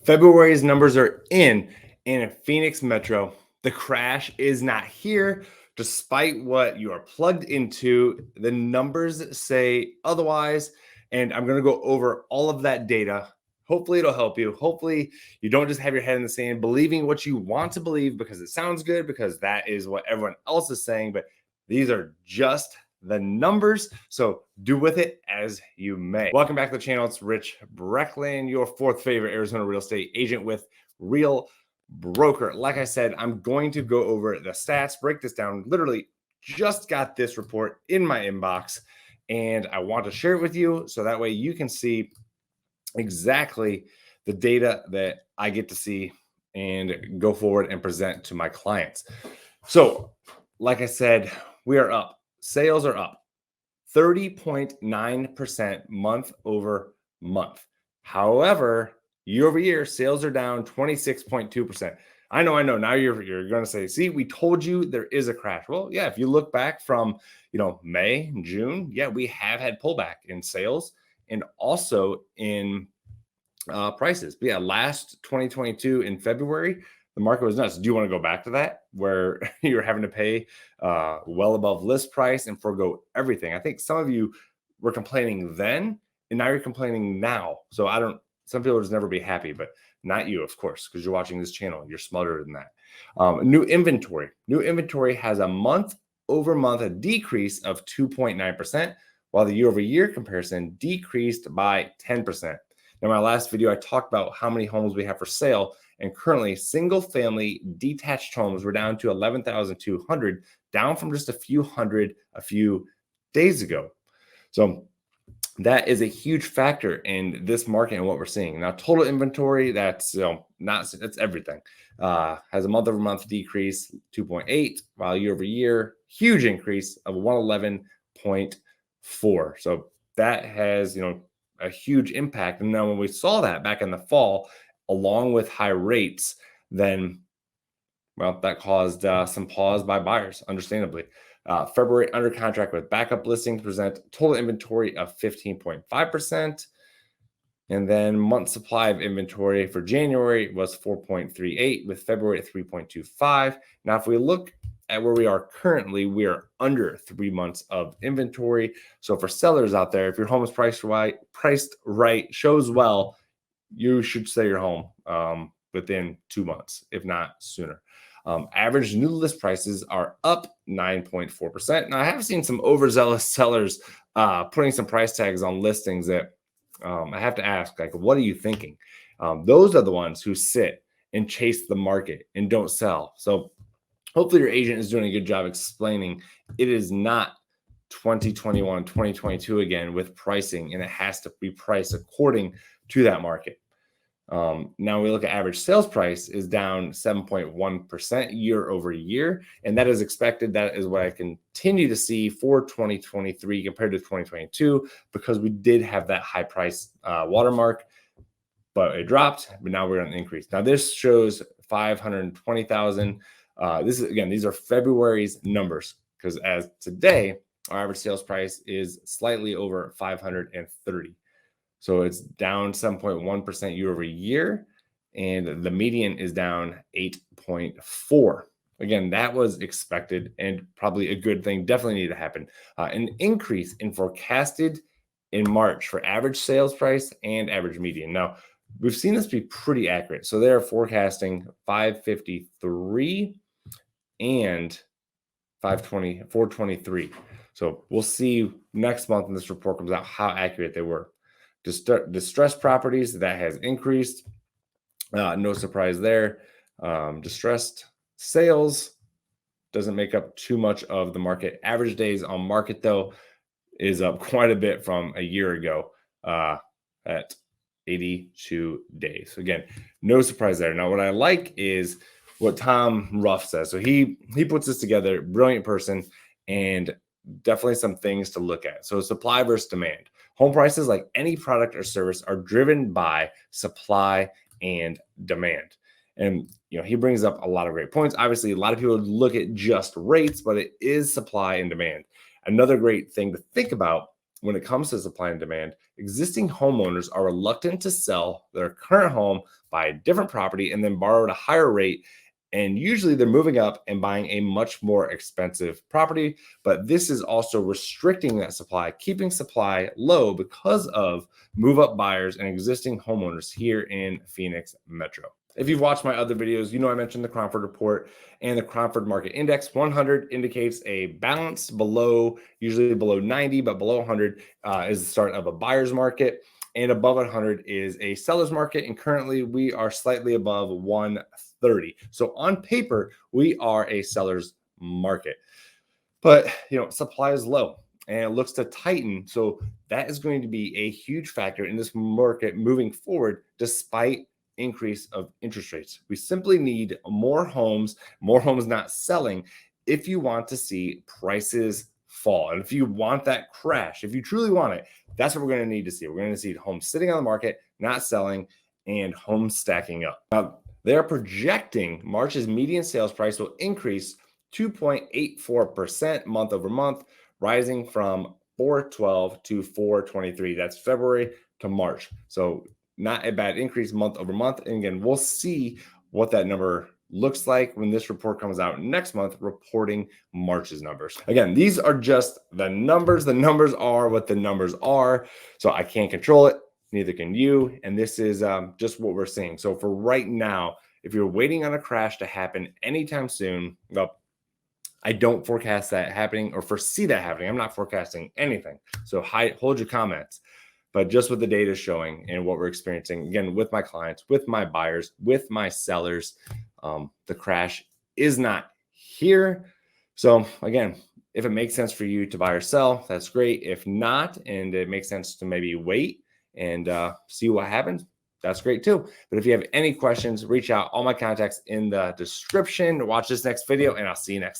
February's numbers are in Phoenix Metro. The crash is not here. Despite what you are plugged into, the numbers say otherwise. And I'm going to go over all of that data. Hopefully it'll help you. Hopefully you don't just have your head in the sand believing what you want to believe because it sounds good, because that is what everyone else is saying. But these are just the numbers, so do with it as you may. Welcome back to the channel. It's Rich Brecklin, your fourth favorite Arizona real estate agent with Real Broker. Like I said, I'm going to go over the stats, break this down. Literally just got this report in my inbox, and I want to share it with you so that way you can see exactly the data that I get to see and go forward and present to my clients. So, like I said, we are up. Sales are up 30.9% month over month. However, year over year, sales are down 26.2%. I know. Now you're going to say, see, we told you there is a crash. Well, yeah, if you look back from, May, June, yeah, we have had pullback in sales and also in prices. But yeah, last 2022 in February, the market was nuts. Do you want to go back to that where you're having to pay well above list price and forego everything? I think some of you were complaining then, and now you're complaining now. So some people just never be happy, but not you, of course, because you're watching this channel. You're smarter than that. New inventory has a month over month, a decrease of 2.9%, while the year over year comparison decreased by 10%. In my last video, I talked about how many homes we have for sale, and currently single family detached homes were down to 11,200, down from just a few hundred a few days ago. So that is a huge factor in this market and what we're seeing. Now, total inventory, that's that's everything. Has a month over month decrease 2.8, while year over year, huge increase of 111.4. So that has, a huge impact. And now when we saw that back in the fall, along with high rates, then, well, that caused some pause by buyers, understandably. February under contract with backup listings present total inventory of 15.5%. And then month supply of inventory for January was 4.38, with February at 3.25. Now, if we look at where we are currently, we are under 3 months of inventory. So for sellers out there, if your home is priced right, shows well, you should sell your home within 2 months, if not sooner. Average new list prices are up 9.4%. Now, I have seen some overzealous sellers putting some price tags on listings that I have to ask, like, what are you thinking? Those are the ones who sit and chase the market and don't sell. So hopefully your agent is doing a good job explaining it is not 2021, 2022 again with pricing, and it has to be priced according to that market. Now we look at average sales price is down 7.1% year over year, and that is expected. That is what I continue to see for 2023 compared to 2022, because we did have that high price watermark, but it dropped, but now we're on an increase. Now this shows 520,000. These are February's numbers, because as today, our average sales price is slightly over 530. So it's down 7.1% year over year, and the median is down 8.4. Again, that was expected and probably a good thing. Definitely needed to happen. An increase in forecasted in March for average sales price and average median. Now, we've seen this be pretty accurate. So they're forecasting 553 and 423. So we'll see next month when this report comes out how accurate they were. Distressed properties, that has increased. No surprise there. Distressed sales doesn't make up too much of the market. Average days on market, though, is up quite a bit from a year ago at 82 days. So again, no surprise there. Now, what I like is what Tom Ruff says. So he puts this together, brilliant person, and definitely some things to look at. So supply versus demand. Home prices, like any product or service, are driven by supply and demand. And he brings up a lot of great points. Obviously, a lot of people look at just rates, but it is supply and demand. Another great thing to think about when it comes to supply and demand, existing homeowners are reluctant to sell their current home, buy a different property, and then borrow at a higher rate. And usually they're moving up and buying a much more expensive property. But this is also restricting that supply, keeping supply low because of move up buyers and existing homeowners here in Phoenix Metro. If you've watched my other videos, you know I mentioned the Cromford Report and the Cromford Market Index. 100 indicates a balance below, usually below 90, but below 100 is the start of a buyer's market. And above 100 is a seller's market. And currently we are slightly above 130. So on paper, we are a seller's market. But, supply is low and it looks to tighten. So that is going to be a huge factor in this market moving forward, despite increase of interest rates. We simply need more homes not selling if you want to see prices fall. And if you want that crash, if you truly want it, that's what we're going to need to see. We're going to see homes sitting on the market, not selling, and homes stacking up. Now, they're projecting March's median sales price will increase 2.84% month over month, rising from 412 to 423. That's February to March. So not a bad increase month over month. And again, we'll see what that number looks like when this report comes out next month, reporting March's numbers. Again, these are just the numbers. The numbers are what the numbers are. So I can't control it. Neither can you. And this is just what we're seeing. So for right now, if you're waiting on a crash to happen anytime soon, well, I don't forecast that happening or foresee that happening. I'm not forecasting anything. So hold your comments. But just what the data is showing and what we're experiencing, again, with my clients, with my buyers, with my sellers, the crash is not here. So again, if it makes sense for you to buy or sell, that's great. If not, and it makes sense to maybe wait and see what happens, that's great too. But if you have any questions, reach out. All my contacts in the description. Watch this next video, and I'll see you next time.